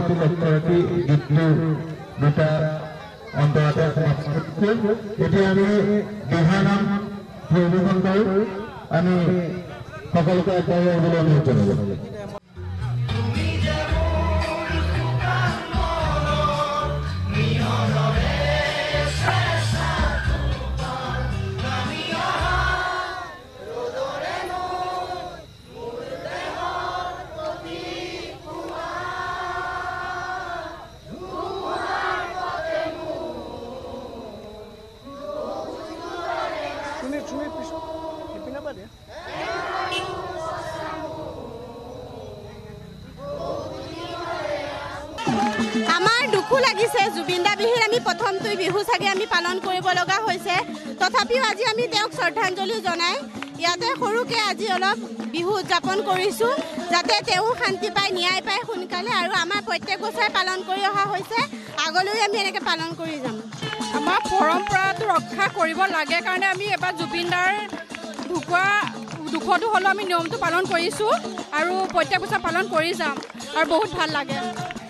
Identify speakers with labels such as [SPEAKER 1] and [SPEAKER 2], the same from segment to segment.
[SPEAKER 1] প্ৰতি লক্ষ্য ৰাখি গীতটো দুটা অন্তৰতে সমাপ্ত কৰিছোঁ। এতিয়া আমি দিহানাম পৰিৱেশন কৰি আমি সকলোকে আগবাঢ়ি আহিবলৈ অনুৰোধ জনালোঁ।
[SPEAKER 2] আমাৰ দুখো লাগিছে, জুবিন দা বিহুৰ আমি প্ৰথমটো বিহু চাগে আমি পালন কৰিব লগা হৈছে। তথাপিও আজি আমি তেওঁক শ্ৰদ্ধাঞ্জলি জনাই ইয়াতে সৰুকৈ আজি অলপ বিহু উদযাপন কৰিছোঁ, যাতে তেওঁ শান্তি পায়, ন্যায় পায় সোনকালে। আৰু আমাৰ প্ৰত্যেক বছৰে পালন কৰি অহা হৈছে, আগলৈ আমি এনেকৈ পালন কৰি যাম।
[SPEAKER 3] আমাৰ পৰম্পৰাটো ৰক্ষা কৰিব লাগে কাৰণে আমি এবাৰ জুবিন দাৰ দুখতো হ'লেও আমি নিয়মটো পালন কৰিছোঁ আৰু প্ৰত্যেক বছৰ পালন কৰি যাম আৰু বহুত ভাল লাগে।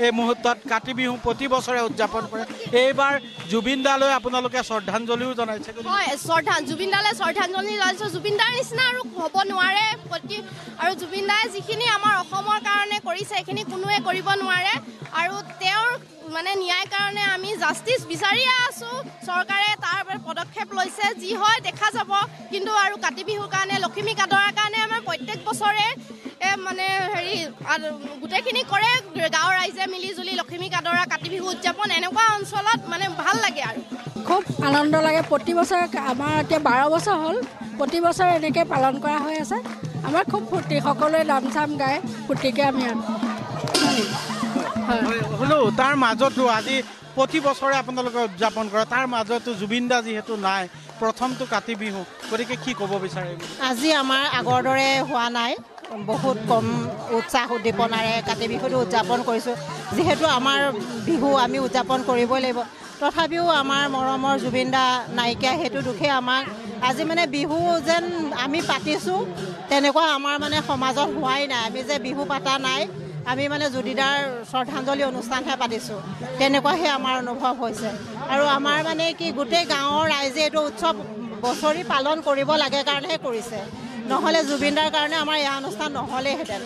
[SPEAKER 4] এই মুহূৰ্তত কাতি বিহু প্ৰতি বছৰে উদযাপন কৰে, এইবাৰ জুবিন দালৈ আপোনালোকে শ্ৰদ্ধাঞ্জলিও জনাইছে।
[SPEAKER 2] হয়, জুবিন দালৈ শ্ৰদ্ধাঞ্জলি জনাইছোঁ। জুবিন দাৰ নিচিনা আৰু হ'ব নোৱাৰে আৰু জুবিন দাই যিখিনি আমাৰ অসমৰ কাৰণে কৰিছে সেইখিনি কোনোৱে কৰিব নোৱাৰে। আৰু তেওঁৰ মানে ন্যায় কাৰণে আমি জাষ্টিচ বিচাৰিয়ে আছোঁ। চৰকাৰে তাৰ পদক্ষেপ লৈছে, যি হয় দেখা যাব। কিন্তু আৰু কাতি বিহুৰ কাৰণে, লখিমী কাদৰাৰ কাৰণে আমাৰ প্ৰত্যেক বছৰে মানে গোটেইখিনি কৰে, গাঁৱৰ ৰাইজে মিলি জুলি লখিমী কাদৰা কাতি বিহু উদযাপন এনেকুৱা অঞ্চলত মানে ভাল লাগে আৰু
[SPEAKER 3] খুব আনন্দ লাগে। প্ৰতি বছৰে আমাৰ এতিয়া 12 বছৰ হ'ল, প্ৰতি বছৰে এনেকৈ পালন কৰা হৈ আছে। আমাৰ খুব ফূৰ্তি, সকলোৱে নাম চাম গায় ফূৰ্তিকৈ আমি
[SPEAKER 4] হ'লেও তাৰ মাজতো আজি প্ৰতি বছৰে আপোনালোকে উদযাপন কৰে, তাৰ মাজতো জুবিন দা যিহেতু নাই, প্ৰথমটো কাতি বিহু, গতিকে কি ক'ব বিচাৰে?
[SPEAKER 5] আজি আমাৰ আগৰ দৰে হোৱা নাই, বহুত কম উৎসাহ উদ্দীপনাৰে কাতি বিহুটো উদযাপন কৰিছোঁ। যিহেতু আমাৰ বিহু আমি উদযাপন কৰিবই লাগিব, তথাপিও আমাৰ মৰমৰ জুবিন দা নাইকিয়া, সেইটো দুখে আমাক আজি মানে বিহু যেন আমি পাতিছোঁ তেনেকুৱা আমাৰ মানে সমাজত হোৱাই নাই। আমি যে বিহু পাতা নাই, আমি মানে জুবিনদাৰ শ্ৰদ্ধাঞ্জলি অনুষ্ঠানহে পাতিছোঁ, তেনেকুৱাহে আমাৰ অনুভৱ হৈছে। আৰু আমাৰ মানে কি গোটেই গাঁৱৰ ৰাইজে এইটো উৎসৱ বছৰি পালন কৰিব লাগে কাৰণেহে কৰিছে, নহ'লে জুবিনদাৰ কাৰণে আমাৰ এয়া অনুষ্ঠান নহ'লেহেঁতেন।